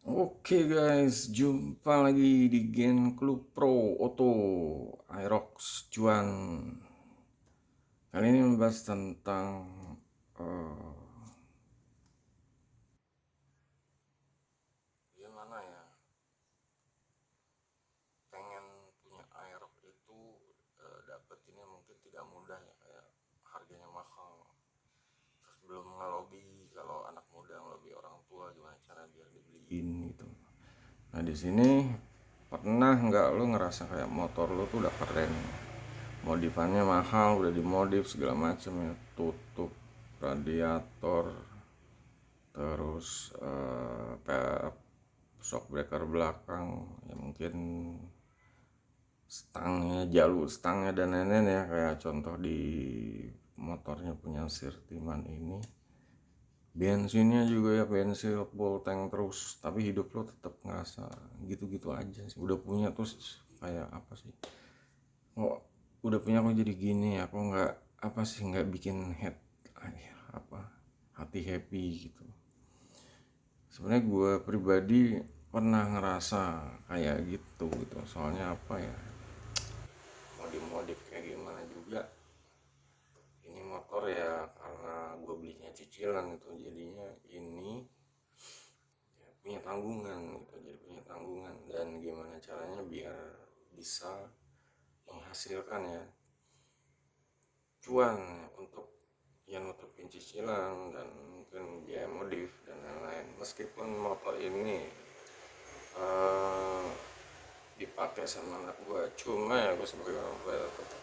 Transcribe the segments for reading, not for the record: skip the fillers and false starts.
Oke guys, jumpa lagi di Gen Club Pro Auto Aerox Cuan. Kali ini membahas tentang eh, gimana ya, pengen punya Aerox itu dapetinnya mungkin tidak mudah ya, kayak harganya mahal. Terus belum ngelobi kalau anak muda ngelobi orang tua gimana cara biar dibeliin gitu. Nah di sini pernah nggak lu ngerasa kayak motor lu tuh udah keren, modifannya mahal, udah dimodif segala macam ya, tutup radiator, terus shock breaker belakang ya, mungkin stangnya, jalur stangnya dan lain-lain ya, kayak contoh di motornya punya Sirtiman ini, bensinnya juga ya bensin full tank terus, tapi hidup lo tetap ngerasa gitu-gitu aja sih. Udah punya terus kayak apa sih, kok udah punya kok jadi gini ya, kok nggak apa sih, nggak bikin apa hati happy gitu. Sebenarnya gue pribadi pernah ngerasa kayak gitu, soalnya apa ya, mau dimodif kayak gimana juga, ini motor ya karena gue belinya cicilan itu, jadinya ini ya, punya tanggungan gitu, jadi punya tanggungan. Dan gimana caranya biar bisa menghasilkan ya cuan untuk yang nutupin cicilan dan mungkin biaya modif dan lain-lain. Meskipun motor ini eh, dipakai sama anak gue, cuma ya gue sebagai orang tua tetap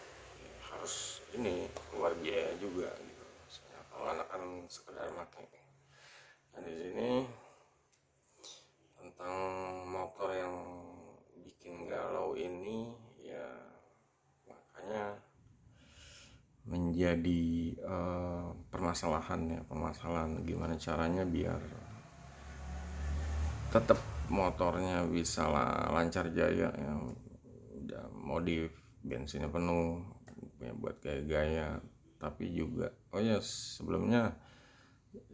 harus ini keluar biaya juga gitu. Soalnya kalau anak kan sekedar pakai. Nah di sini tentang motor yang bikin galau ini ya, makanya menjadi permasalahan ya, permasalahan gimana caranya biar tetap motornya bisa lancar jaya ya, udah modif, bensinnya penuh ya, buat gaya-gaya. Tapi juga oh ya, sebelumnya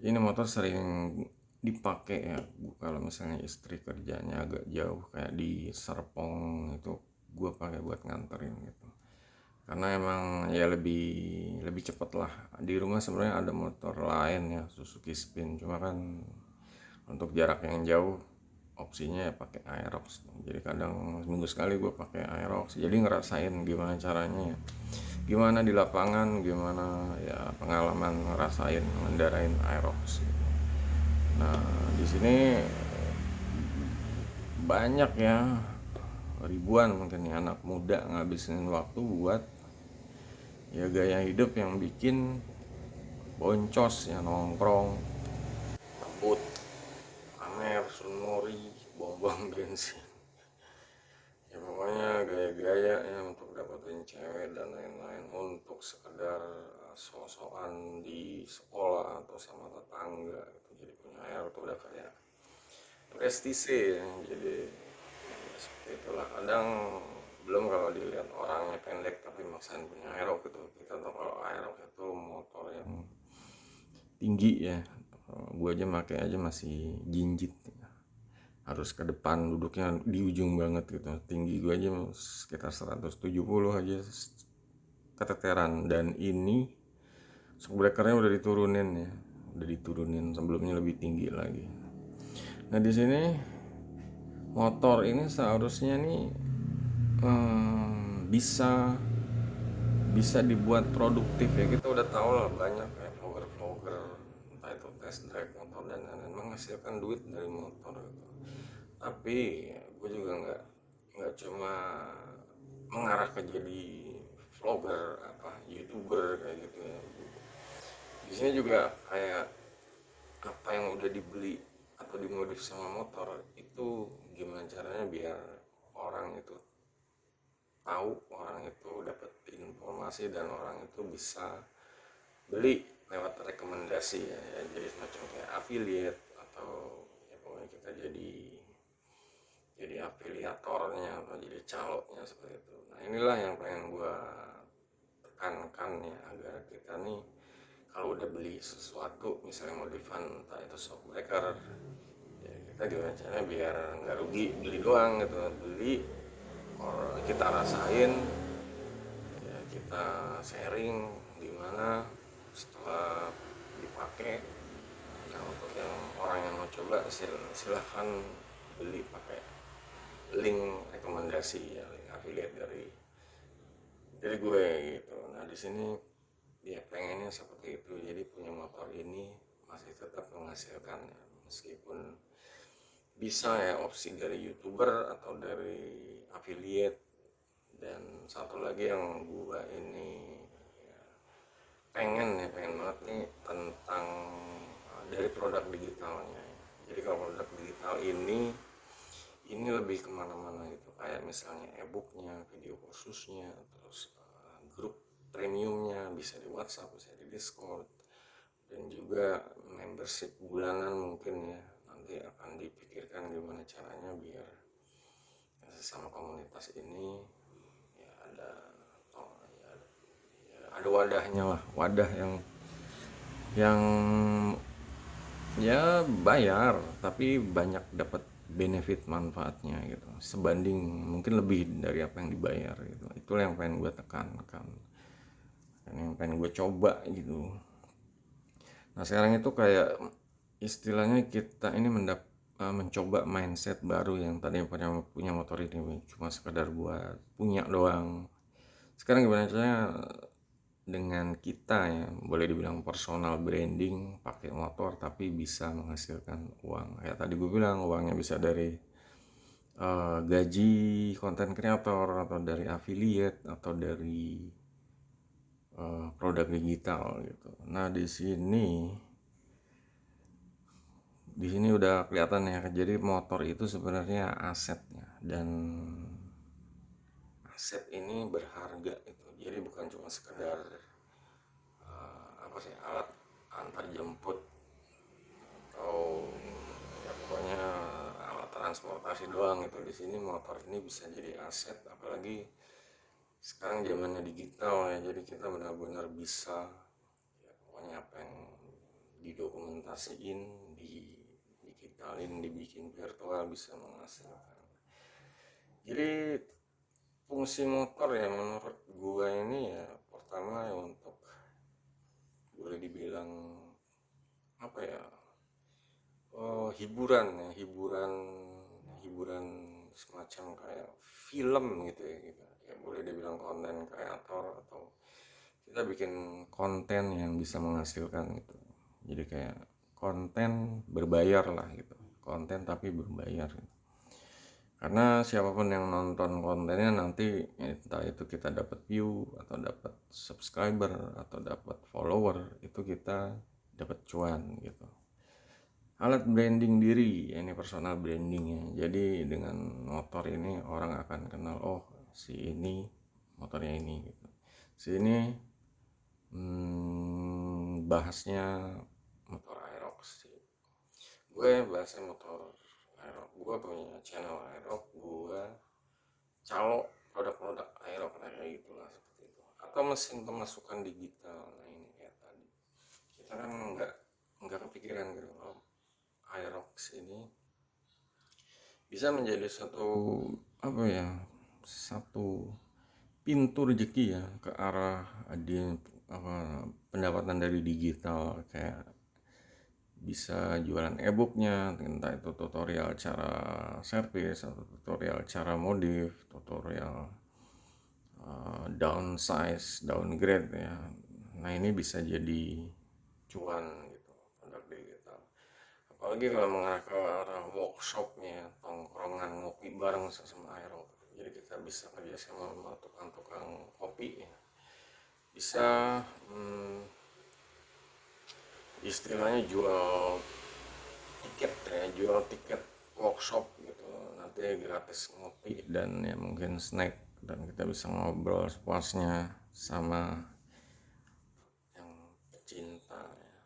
ini motor sering dipakai ya kalau misalnya istri kerjanya agak jauh kayak di Serpong, itu gue pakai buat nganterin gitu, karena emang ya lebih lebih cepet lah. Di rumah sebenarnya ada motor lain ya, Suzuki Spin, cuma kan untuk jarak yang jauh opsinya ya pakai Aerox. Jadi kadang seminggu sekali gue pakai Aerox, jadi ngerasain gimana caranya ya, gimana di lapangan, gimana ya pengalaman ngerasain ngendarain Aerox. Nah di sini banyak ya, ribuan mungkin ya anak muda ngabisin waktu buat ya gaya hidup yang bikin boncos ya, nongkrong, ngebut, pamer, sunmori, buang-buang bensin. Ya pokoknya gaya-gaya ya untuk dapetin cewek dan lain-lain, untuk sekedar sosokan di sekolah atau sama tetangga gitu. Jadi punya air tuh udah kayak prestise ya. Jadi ya, seperti itulah. Kadang belum kalau dilihat orangnya pendek tapi maksain punya aerok gitu. Kita tahu kalau aerok itu motor yang tinggi ya, gue aja pakai aja masih jinjit, harus ke depan, duduknya di ujung banget gitu. Tinggi gue aja sekitar 170 aja keteteran. Dan ini shockbreakernya udah diturunin ya, udah diturunin, sebelumnya lebih tinggi lagi. Nah di sini motor ini seharusnya nih bisa bisa dibuat produktif ya. Kita udah tahu lah banyak kayak vlogger-vlogger, entah itu test drive motor dan lain-lain, menghasilkan duit dari motor gitu. Tapi gue juga nggak cuma mengarah ke jadi vlogger apa youtuber kayak gitu ya. Di sini juga kayak apa yang udah dibeli atau dimodif sama motor itu, gimana caranya biar orang itu tahu, orang itu dapat informasi, dan orang itu bisa beli lewat rekomendasi ya, ya jadi semacam kayak affiliate, atau ya pokoknya kita jadi afiliatornya atau jadi caloknya seperti itu. Nah inilah yang pengen gue tekankan ya, agar kita nih kalau udah beli sesuatu misalnya modifan, entah itu shockbreaker ya, kita gimana caranya biar nggak rugi beli doang gitu, beli kita rasain, ya kita sharing gimana setelah dipakai. Nah untuk yang orang yang mau coba silahkan beli pakai link rekomendasi ya, link affiliate dari gue gitu. Nah di sini dia pengennya seperti itu, jadi punya motor ini masih tetap menghasilkan ya, meskipun bisa ya opsi dari youtuber atau dari affiliate. Dan satu lagi yang gue ini ya, pengen banget nih tentang dari produk digitalnya. Jadi kalau produk digital ini lebih kemana-mana gitu, kayak misalnya e-booknya, video khususnya, terus grup premiumnya bisa di WhatsApp, bisa di Discord, dan juga membership bulanan mungkin ya. Nanti akan dipikirkan gimana caranya biar sesama komunitas ini ya ada wadahnya lah, wadah yang ya bayar tapi banyak dapat benefit manfaatnya gitu, sebanding mungkin lebih dari apa yang dibayar gitu. Itulah yang pengen gue tekankan dan yang pengen gue coba gitu. Nah sekarang itu kayak istilahnya kita ini mencoba mindset baru. Yang tadinya punya motor ini cuma sekedar buat punya doang, sekarang gimana caranya dengan kita ya boleh dibilang personal branding pakai motor tapi bisa menghasilkan uang. Kayak tadi gue bilang uangnya bisa dari gaji konten kreator atau dari affiliate atau dari produk digital gitu. Nah di sini udah kelihatan ya, jadi motor itu sebenarnya asetnya, dan aset ini berharga itu. Jadi bukan cuma sekedar alat antar jemput atau ya pokoknya alat transportasi doang gitu. Di sini motor ini bisa jadi aset, apalagi sekarang zamannya digital ya, jadi kita benar-benar bisa ya pokoknya apa yang didokumentasiin, digitalin, dibikin virtual bisa menghasilkan. Jadi fungsi motor ya menurut gua ini ya pertama ya untuk boleh dibilang apa ya, hiburan semacam kayak film gitu ya, gitu ya, boleh dibilang konten kreator atau kita bikin konten yang bisa menghasilkan gitu. Jadi kayak konten berbayar lah gitu, konten tapi berbayar gitu. Karena siapapun yang nonton kontennya nanti entah itu kita dapat view atau dapat subscriber atau dapat follower, itu kita dapat cuan gitu. Alat branding diri, ini personal branding ya. Jadi dengan motor ini orang akan kenal, oh si ini motornya ini gitu. Si ini bahasnya motor Aerox sih. Gue bahasnya motor Aerox. Gue punya channel Aerox, gue calo produk-produk Aerox kayak gitulah, seperti itu. Atau mesin pemasukan digital. Nah ini kayak tadi. Kita kan nggak kepikiran gitu. Aerox ini bisa menjadi satu pintu rezeki ya ke arah pendapatan dari digital, kayak bisa jualan e-booknya, entah itu tutorial cara servis atau tutorial cara modif, tutorial downsize, downgrade ya. Nah ini bisa jadi cuan gitu produk digital. Apalagi kalau mengarah ke arah workshopnya, tongkrongan ngopi bareng sama Aero. Jadi kita bisa kerjasama sama tukang-tukang kopi ya. Bisa istilahnya jual tiket workshop gitu. Nanti gratis ngopi dan ya mungkin snack, dan kita bisa ngobrol sepuasnya sama yang pecinta ya,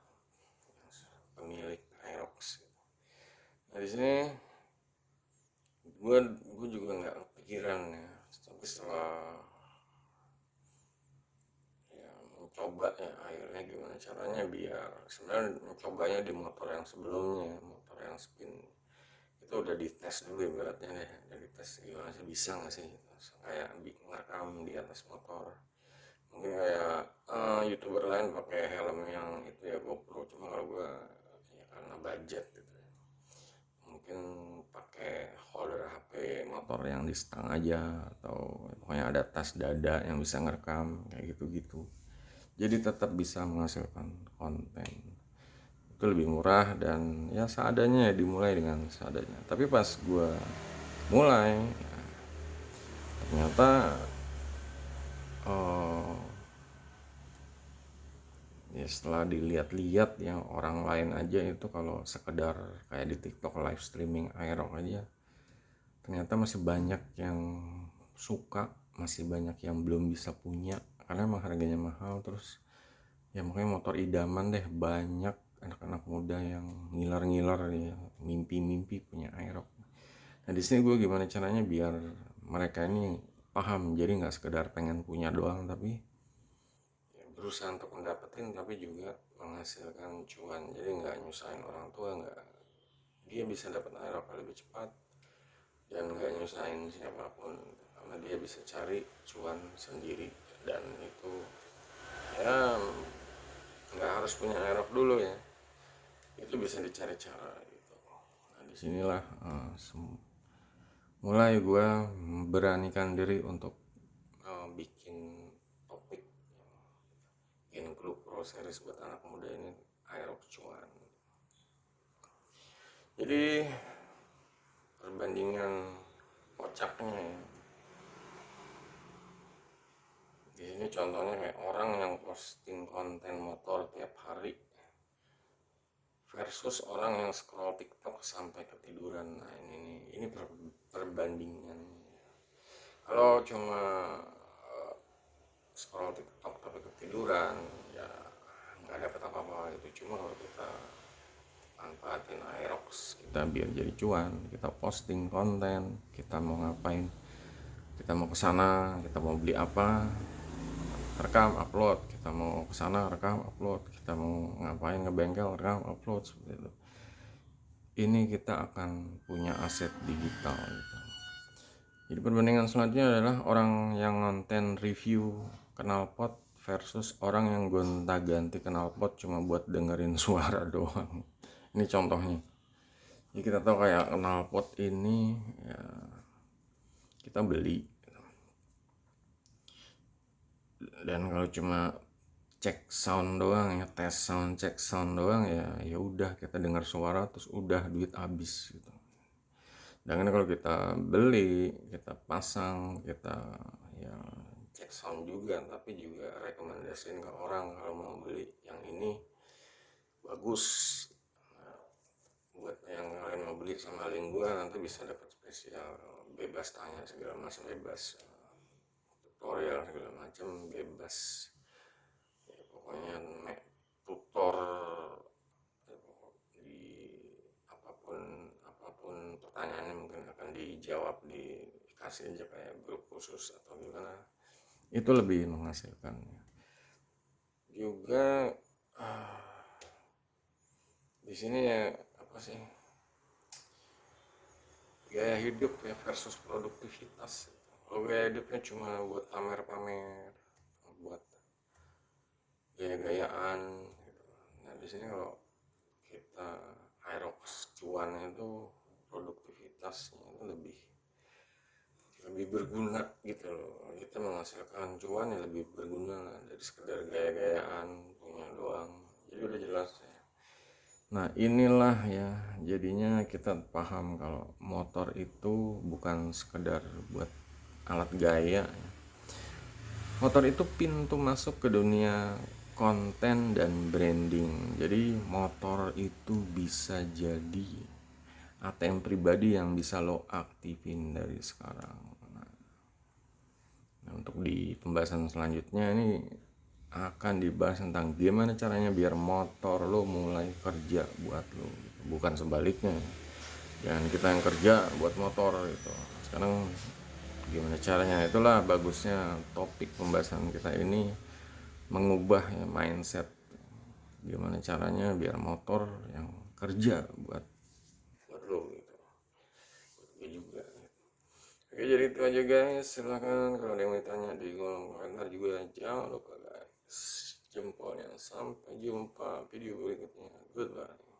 pemilik Aerox. Nah di sini gue juga nggak kepikiran ya, tapi setelah ya mencoba ya akhirnya gimana caranya biar sebenarnya mencobanya di motor yang sebelumnya, motor yang spin itu udah dites dulu ibaratnya deh, udah dites gimana sih, bisa nggak sih kayak ngerekam di atas motor. Mungkin kayak youtuber lain pakai helm yang itu ya GoPro, cuma kalau gua ya karena budget gitu ya, mungkin pakai holder HP motor yang di stang aja, atau pokoknya ada tas dada yang bisa ngerekam kayak gitu-gitu, jadi tetap bisa menghasilkan konten. Itu lebih murah dan ya seadanya, ya dimulai dengan seadanya. Tapi pas gue mulai ya, ternyata oh, ya setelah dilihat-lihat yang orang lain aja itu kalau sekedar kayak di TikTok live streaming aerok aja, ternyata masih banyak yang suka, masih banyak yang belum bisa punya karena emang harganya mahal. Terus ya makanya motor idaman deh, banyak anak-anak muda yang ngiler-ngiler ya, mimpi-mimpi punya aerok. Nah di sini gue gimana caranya biar mereka ini paham, jadi nggak sekedar pengen punya doang, tapi ya berusaha untuk mendapetin, tapi juga menghasilkan cuan. Jadi nggak nyusahin orang tua, nggak, dia bisa dapat aerok lebih cepat dan nggak nyusahin siapapun karena dia bisa cari cuan sendiri. Dan itu ya nggak harus punya aerok dulu ya, itu bisa dicari cara gitu. Nah disinilah mulai gue beranikan diri untuk bikin topik, bikin grup pro series buat anak muda ini, aerok cuan. Jadi perbandingan kocaknya ya, di sini contohnya kayak orang yang posting konten motor tiap hari versus orang yang scroll TikTok sampai ketiduran. Nah ini perbandingan. Kalau cuma scroll TikTok tapi ketiduran ya nggak dapat apa-apa itu. Cuma kalau kita manfaatin Aerox kita biar jadi cuan, kita posting konten, kita mau ngapain, kita mau kesana, kita mau beli apa, rekam upload, kita mau kesana rekam upload, kita mau ngapain ngebengkel rekam upload, seperti itu. Ini kita akan punya aset digital gitu. Jadi perbandingan selanjutnya adalah orang yang konten review knalpot versus orang yang gonta-ganti knalpot cuma buat dengerin suara doang. Ini contohnya. Jadi kita tahu kayak knalpot ini ya kita beli, dan kalau cuma cek sound doang ya, tes sound, cek sound doang ya udah kita dengar suara terus udah duit habis gitu. Dan kalau kita beli, kita pasang, kita ya cek sound juga, tapi juga rekomendasiin ke orang kalau mau beli yang ini bagus. Nah, buat yang lain mau beli sama link gua nanti bisa dapat spesial, bebas tanya segala macam, bebas tutorial segala macam, bebas ya, pokoknya tutor di apapun pertanyaannya mungkin akan dijawab, dikasih aja kayak grup khusus atau gimana, itu lebih menghasilkan juga. Di sini ya apa sih, gaya hidup ya versus produktivitas. Kalau gaya hidupnya cuma buat pamer-pamer, buat gaya-gayaan gitu. Nah di sini kalau kita Aerox cuan itu produktivitasnya itu lebih berguna gitu loh. Kita menghasilkan cuan yang lebih berguna dari sekedar gaya-gayaan punya doang. Jadi udah jelas ya. Nah inilah ya, jadinya kita paham kalau motor itu bukan sekedar buat alat gaya. Motor itu pintu masuk ke dunia konten dan branding. Jadi motor itu bisa jadi ATM pribadi yang bisa lo aktifin dari sekarang. Nah, untuk di pembahasan selanjutnya ini akan dibahas tentang gimana caranya biar motor lo mulai kerja buat lo, bukan sebaliknya. Jangan kita yang kerja buat motor gitu. Sekarang gimana caranya, itulah bagusnya topik pembahasan kita ini, mengubah ya mindset. Gimana caranya biar motor yang kerja buat lo gitu. jadi itu aja guys, silahkan kalau ada yang mau tanya di kolom komentar juga, jangan lupa guys jempolnya. Sampai jumpa video berikutnya, goodbye.